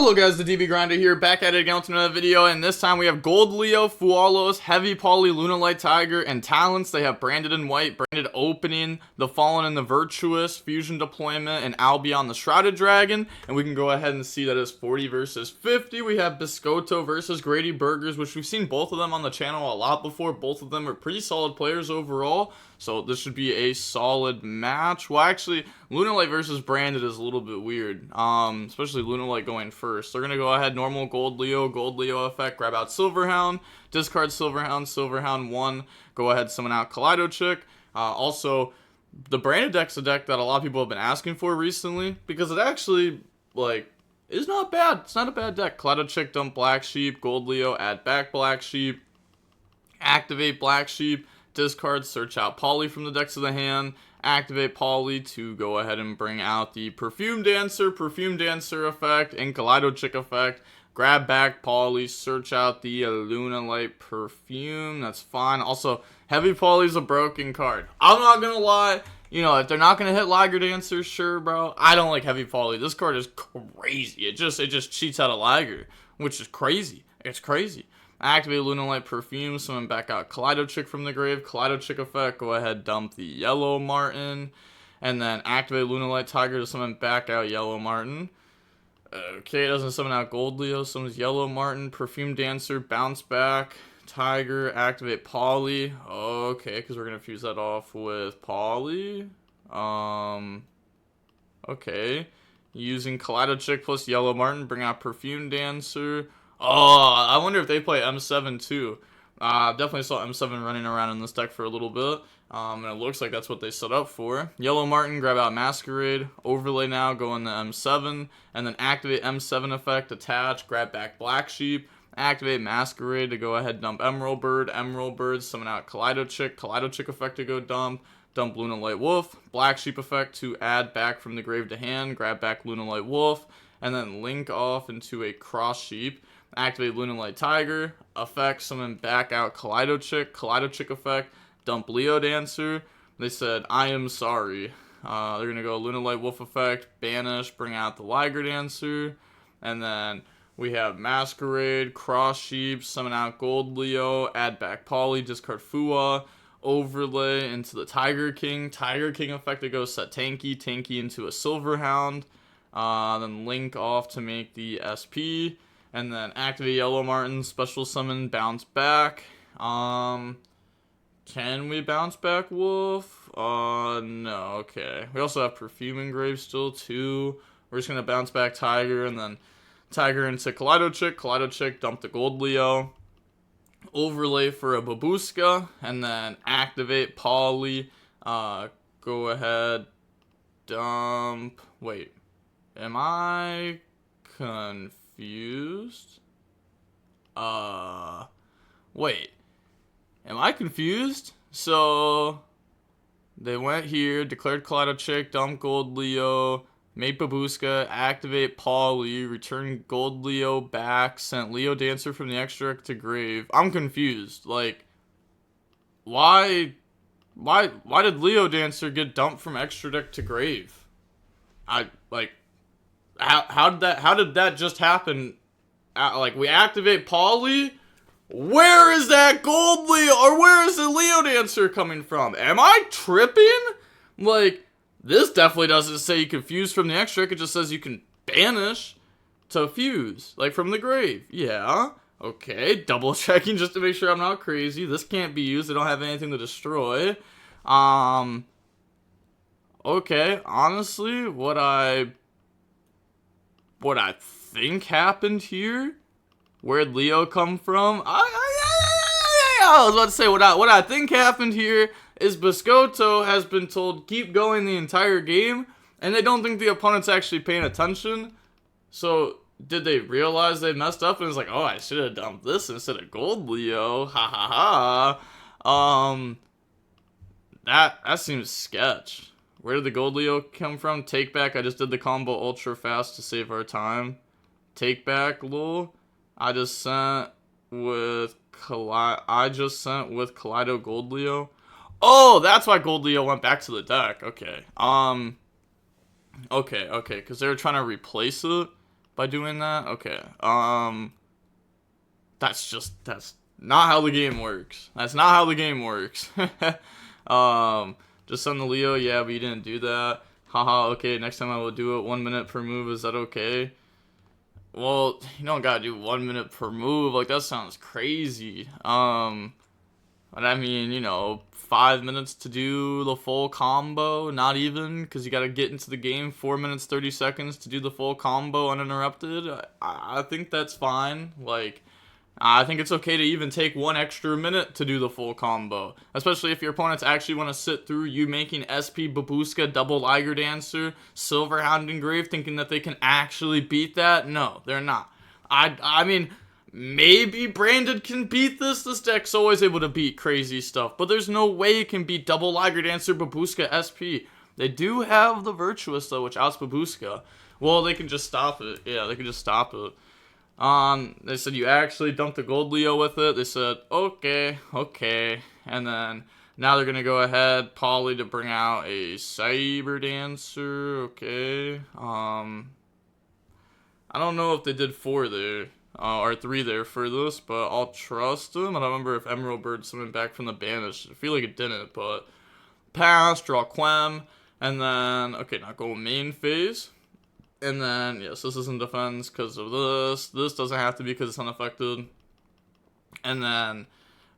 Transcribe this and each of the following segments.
Hello guys, the DB Grinder here, back at it again with another video, and this time we have Gold Leo, Fualos, Heavy Poly, Lunalight Tiger, and Talents. They have Branded in White, Branded Opening, the Fallen and the Virtuous, Fusion Deployment, and Albion the Shrouded Dragon. And we can go ahead and see that it's 40 versus 50. We have Biscotto versus Grady Burgers, which we've seen both of them on the channel a lot before. Both of them are pretty solid players overall, so this should be a solid match. Well, actually, Lunalight versus Branded is a little bit weird, especially Lunalight going first. They're going to go ahead, normal Gold Leo effect, grab out Silverhound, discard Silverhound 1, go ahead, summon out Kaleido Chick. Also, the Branded deck's a deck that a lot of people have been asking for recently, because it actually, like, is not bad. It's not a bad deck. Kaleido Chick, dump Black Sheep, Gold Leo, add back Black Sheep, activate Black Sheep, discard, search out Poly from the decks of the hand, activate Poly to go ahead and bring out the Perfume Dancer effect, and Kaleido Chick effect. Grab back Poly, search out the Lunalight Perfume. That's fine. Also, Heavy Poly's a broken card. I'm not gonna lie. You know, if they're not gonna hit Liger Dancer, sure, bro. I don't like Heavy Poly. This card is crazy. It just cheats out a Liger, which is crazy. It's crazy. Activate Lunalight Perfume, summon back out Kaleido Chick from the grave. Kaleido Chick effect, go ahead, dump the Yellow Martin. And then activate Lunalight Tiger to summon back out Yellow Martin. Okay, it doesn't summon out Gold Leo, summons Yellow Martin. Perfume Dancer, bounce back. Tiger, activate Poly. Okay, because we're going to fuse that off with Poly. Okay. Using Kaleido Chick plus Yellow Martin, bring out Perfume Dancer. Oh, I wonder if they play M7 too. Definitely saw M7 running around in this deck for a little bit. And it looks like that's what they set up for. Yellow Martin, grab out Masquerade. Overlay now, go into M7. And then activate M7 effect, attach, grab back Black Sheep. Activate Masquerade to go ahead, dump Emerald Bird, summon out Kaleido Chick effect to go dump Lunalight Wolf. Black Sheep effect to add back from the grave to hand, grab back Lunalight Wolf. And then link off into a Cross Sheep. Activate Lunalight Tiger, effect, summon back out Kaleido Chick effect, dump Leo Dancer. They said, I am sorry. They're going to go Lunalight Wolf effect, banish, bring out the Liger Dancer. And then we have Masquerade, Cross Sheep, summon out Gold Leo, add back Poly, discard Fua, overlay into the Tiger King effect to go set Tanky into a Silverhound. Then link off to make the SP. And then activate Yellow Martin, special summon, bounce back. Can we bounce back Wolf? No, okay. We also have Perfume engraved still too. We're just gonna bounce back Tiger, and then Tiger into Kaleido Chick, dump the Gold Leo. Overlay for a Babushka, and then activate Poly. Go ahead, dump. Wait, am I confused? Wait, am I confused? So they went here, declared Kaleido Chick, dump Gold Leo, made Babushka, activate Poly, return Gold Leo back, sent Leo Dancer from the extra deck to grave. I'm confused. Like, why did Leo Dancer get dumped from extra deck to grave? How did that just happen? Like, we activate Poly? Where is that Gold Leo, or where is the Leo Dancer coming from? Am I tripping? Like, this definitely doesn't say you can fuse from the extra, it just says you can banish to fuse, like from the grave. Yeah, okay, double checking just to make sure I'm not crazy. This can't be used, I don't have anything to destroy. Okay, honestly, what I think happened here, where'd Leo come from? I was about to say what I think happened here is Biscotto has been told keep going the entire game, and they don't think the opponent's actually paying attention. So did they realize they messed up and it's like, oh, I should have dumped this instead of Gold Leo? Ha ha ha. That seems sketch. Where did the Gold Leo come from? Take back. I just did the combo ultra fast to save our time. Take back, lol. I just sent with Kaleido Gold Leo. Oh, that's why Gold Leo went back to the deck. Okay. Okay, because they were trying to replace it, by doing that? Okay. That's not how the game works. That's not how the game works. Just send the Leo. Yeah, but you didn't do that. Haha, okay, next time I will do it 1 minute per move. Is that okay? Well, you don't gotta do 1 minute per move. Like, that sounds crazy. But I mean, 5 minutes to do the full combo. Not even, because you gotta get into the game 4 minutes, 30 seconds to do the full combo uninterrupted. I think that's fine. Like, I think it's okay to even take 1 extra minute to do the full combo. Especially if your opponents actually want to sit through you making SP Babushka double Liger Dancer, Silverhound Engrave, thinking that they can actually beat that. No, they're not. I mean, maybe Branded can beat this. This deck's always able to beat crazy stuff. But there's no way it can beat double Liger Dancer, Babushka, SP. They do have the Virtuous, though, which outs Babushka. Well, they can just stop it. Yeah, they can just stop it. They said you actually dumped the Gold Leo with it. They said, okay. And then now they're going to go ahead, Poly, to bring out a Cyber Dancer. Okay. I don't know if they did 4 there, or 3 there for this, but I'll trust them. I don't remember if Emerald Bird summoned back from the banish. I feel like it didn't, but pass, draw Quem, and then, okay, now go main phase. And then, yes, this is in defense because of this. This doesn't have to be because it's unaffected. And then,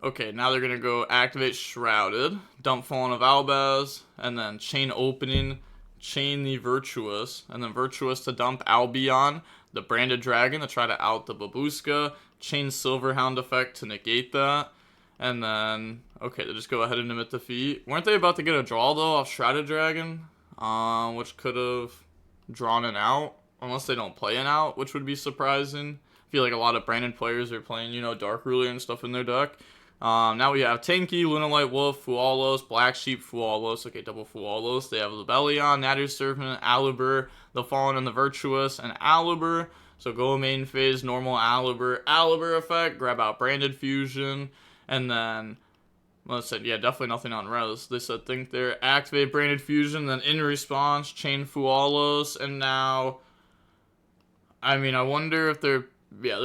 okay, now they're going to go activate Shrouded, dump Fallen of Albaz, and then chain Opening, chain the Virtuous, and then Virtuous to dump Albion, the Branded Dragon to try to out the Babushka, chain Silverhound effect to negate that. And then, okay, they just go ahead and emit defeat. Weren't they about to get a draw, though, off Shrouded Dragon? Which could have drawn an out, unless they don't play an out, which would be surprising. I feel like a lot of Brandon players are playing, Dark Ruler and stuff in their deck. Now we have Tanky, Lunalight Wolf, Fualos, Black Sheep, Fualos. Okay, double Fualos. They have Lebellion, Natter's Servant, Alibur, the Fallen and the Virtuous, and Alibur. So go main phase, normal Alibur effect, grab out Branded Fusion, and then, well, it said, yeah, definitely nothing on res. They said, think there, activate Branded Fusion, then in response, chain Fualos, and now, I mean, I wonder if they're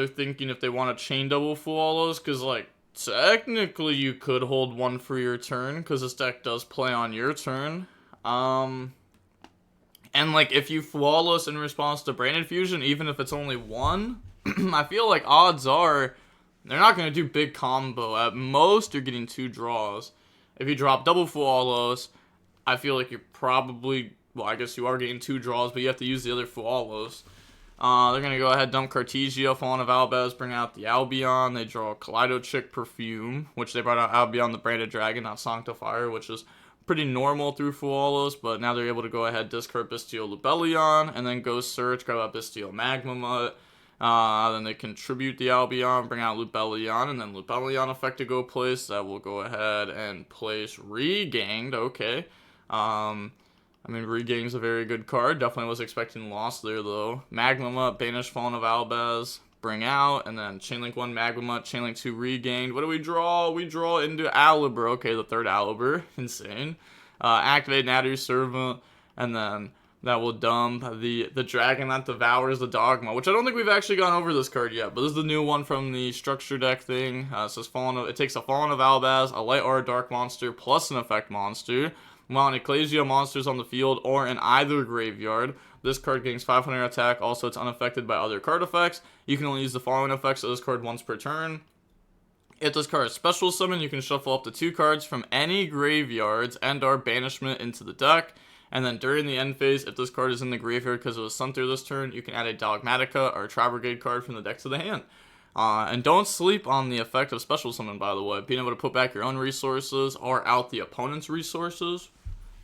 thinking if they want to chain double Fualos, because, like, technically you could hold 1 for your turn, because this deck does play on your turn. And, like, if you Fualos in response to Branded Fusion, even if it's only 1, I feel like odds are they're not going to do big combo. At most, you're getting 2 draws. If you drop double Fualos, I feel like you're probably, well, I guess you are getting 2 draws, but you have to use the other Fualos. They're going to go ahead, dump Cartesia, Fallen of Albaz, bring out the Albion. They draw Kaleido Chick Perfume, which they brought out Albion, the Branded Dragon, not Sanctifier, which is pretty normal through Fualos, but now they're able to go ahead, discard Bestial Lebellion, and then go search, grab out Bestial Magma Mutt. Then they contribute the Albion, bring out Lebellion, and then Lebellion effect to go place. That will go ahead and place Reganged. Okay. I mean, Reganged's a very good card. Definitely was expecting loss there, though. Magma Mutt, Banish Fallen of Albaz, bring out, and then Chainlink 1 Magma Mutt, Chainlink 2 Reganged. What do we draw? We draw into Alibur. Okay, the 3rd Alibur. Insane. Activate Natter's Servant, and then that will dump the Dragon that devours the Dogma, which I don't think we've actually gone over this card yet, but this is the new one from the structure deck thing. It says it takes a Fallen of Albaz, a Light Aura Dark monster, plus an effect monster. While an Ecclesia monster is on the field or in either graveyard, this card gains 500 attack. Also, it's unaffected by other card effects. You can only use the following effects of this card once per turn. If this card is special summon, you can shuffle up to 2 cards from any graveyards and/or banishment into the deck. And then during the end phase, if this card is in the graveyard because it was sent through this turn, you can add a Dogmatica or a Tri-Brigade card from the deck to the hand. And don't sleep on the effect of special summon, by the way. Being able to put back your own resources or out the opponent's resources.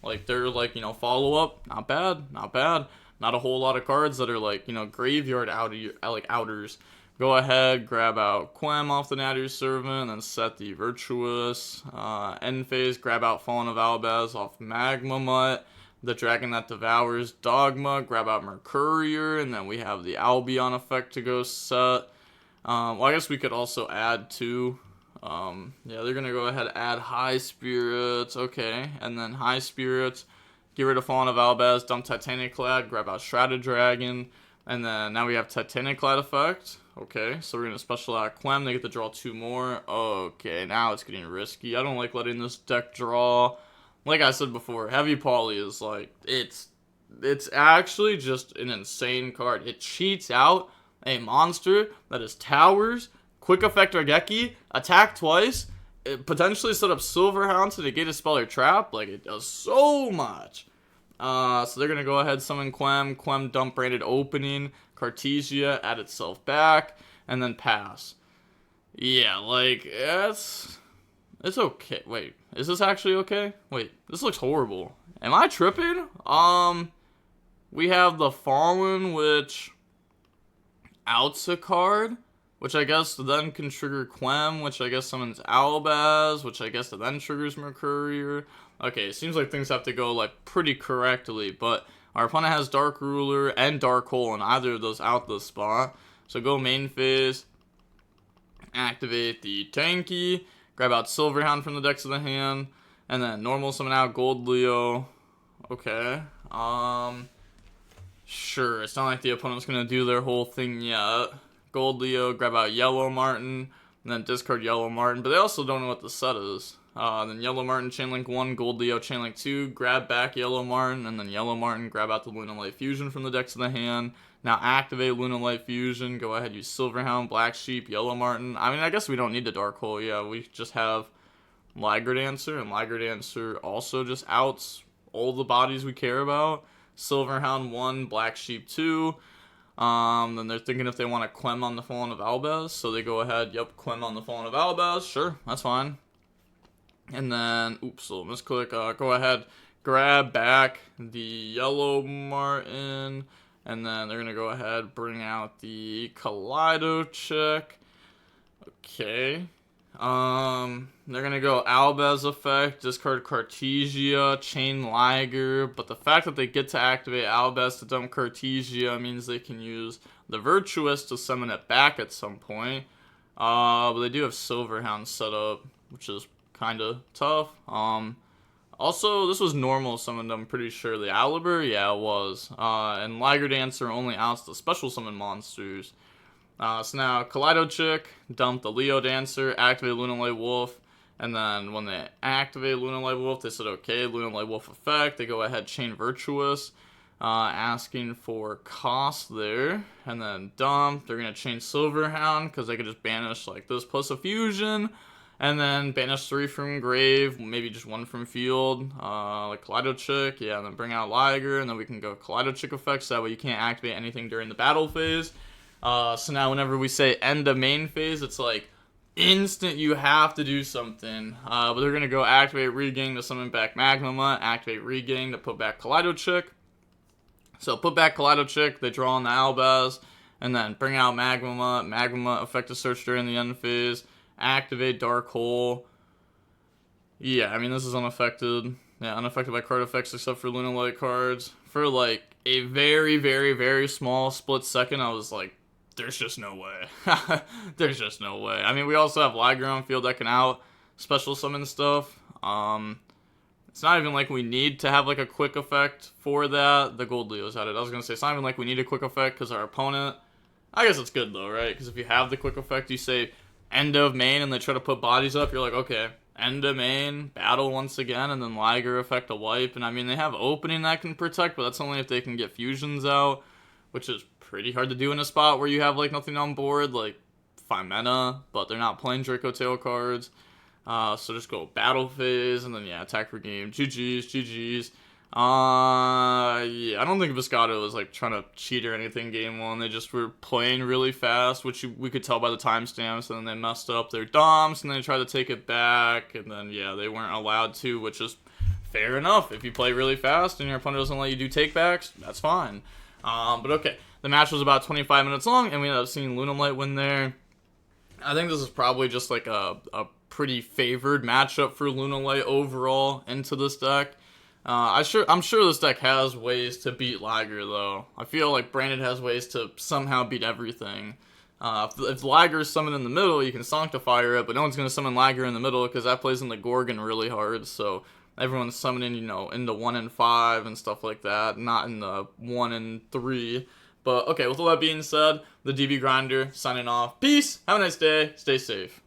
Like, they're like, follow-up. Not bad. Not bad. Not a whole lot of cards that are like, graveyard outers. Go ahead, grab out Quem off the Natter's Servant, and then set the Virtuous. End phase, grab out Fallen of Albaz off Magma Mutt. The Dragon that devours Dogma, grab out Mercurier, and then we have the Albion effect to go set. Well, I guess we could also add 2. Yeah, they're going to go ahead and add High Spirits. Okay, and then High Spirits, get rid of Fallen of Albaz, dump Titanic Clad, grab out Shrouded Dragon. And then now we have Titanic Light Effect. Okay, so we're going to special out Quem. They get to draw 2 more. Okay, now it's getting risky. I don't like letting this deck draw. Like I said before, Heavy Poly is like, it's actually just an insane card. It cheats out a monster that is Towers, Quick Effect Argeki, attack twice, it potentially set up Silverhound to negate a spell or trap. Like, it does so much. So they're going to go ahead, summon Quem, dump Branded Opening, Cartesia, add itself back, and then pass. Yeah, like, it's okay. Wait, is this actually okay? Wait, this looks horrible. Am I tripping? We have the Fallen, which outs a card, which I guess then can trigger Quem, which I guess summons Albaz, which I guess then triggers Mercurier. Okay, it seems like things have to go, like, pretty correctly, but our opponent has Dark Ruler and Dark Hole, and either of those out the spot. So go main phase, activate the Tanky, grab out Silverhound from the decks of the hand, and then normal summon out Gold Leo. Okay, sure, it's not like the opponent's gonna do their whole thing yet. Gold Leo, grab out Yellow Martin, and then discard Yellow Martin, but they also don't know what the set is. Then Yellow Martin, Chainlink 1, Gold Leo, Chainlink 2, grab back Yellow Martin, and then Yellow Martin, grab out the Lunalight Fusion from the decks of the hand. Now activate Lunalight Fusion, go ahead, use Silverhound, Black Sheep, Yellow Martin. I mean, I guess we don't need the Dark Hole, yeah, we just have Liger Dancer, and Liger Dancer also just outs all the bodies we care about. Silverhound 1, Black Sheep 2. Then they're thinking if they want to Quem on the Fallen of Albaz, so they go ahead, yep, Quem on the Fallen of Albaz, sure, that's fine. And then, oops, so misclick, go ahead, grab back the Yellow Martin, and then they're going to go ahead, bring out the Kaleido Check. Okay. They're going to go Albaz effect, discard Cartesia, chain Liger, but the fact that they get to activate Albaz to dump Cartesia means they can use the Virtuous to summon it back at some point. But they do have Silverhound set up, which is kind of tough. Also, this was normal summoned, I'm pretty sure. The Aliber? Yeah, it was. And Liger Dancer only outs the special summon monsters. So now, Kaleido Chick, dump the Leo Dancer, activate Lunalight Wolf, and then when they activate Lunalight Wolf, they said, okay, Lunalight Wolf effect, they go ahead, chain Virtuous, asking for cost there, and then dump, they're going to chain Silverhound, because they could just banish, like, this plus a fusion, and then banish 3 from grave, maybe just 1 from field, like Kaleido Chick, yeah, and then bring out Liger, and then we can go Kaleido Chick effect, so that way you can't activate anything during the battle phase. So now whenever we say end of main phase, it's like instant you have to do something. But they're going to go activate Regain to summon back Magma, activate Regain to put back Kaleido Chick. So put back Kaleido Chick, they draw on the Albaz, and then bring out Magma, effective search during the end phase, activate Dark Hole. Yeah, I mean, this is unaffected. Yeah, unaffected by card effects except for Lunalight cards. For like a very, very, very small split second, I was like, there's just no way. There's just no way. I mean, we also have Liger on field that can out special summon stuff. It's not even like we need to have like a quick effect for that. The Gold Leo's had it. I was going to say, it's not even like we need a quick effect because our opponent... I guess it's good though, right? Because if you have the quick effect, you say end of main and they try to put bodies up, you're like, okay, end of main, battle once again, and then Liger effect a wipe. And I mean, they have opening that can protect, but that's only if they can get fusions out, which is pretty hard to do in a spot where you have like nothing on board, like 5 mana, but they're not playing Draco Tail cards. So just go battle phase, and then yeah, attack for game. GG's. Yeah, I don't think Viscato was like trying to cheat or anything game 1. They just were playing really fast, which we could tell by the timestamps, and then they messed up their DOMs, and they tried to take it back, and then yeah, they weren't allowed to, which is fair enough. If you play really fast and your opponent doesn't let you do takebacks, that's fine. But okay, the match was about 25 minutes long, and we ended up seeing Lunalight win there. I think this is probably just like a pretty favored matchup for Lunalight overall into this deck. I'm sure this deck has ways to beat Liger, though. I feel like Branded has ways to somehow beat everything. If Liger's summoned in the middle, you can Sanctifier it, but no one's going to summon Liger in the middle because that plays in the Gorgon really hard, so everyone's summoning, you know, in the 1 and 5 and stuff like that, not in the 1 and 3. But okay, with all that being said, the DB Grinder signing off. Peace. Have a nice day. Stay safe.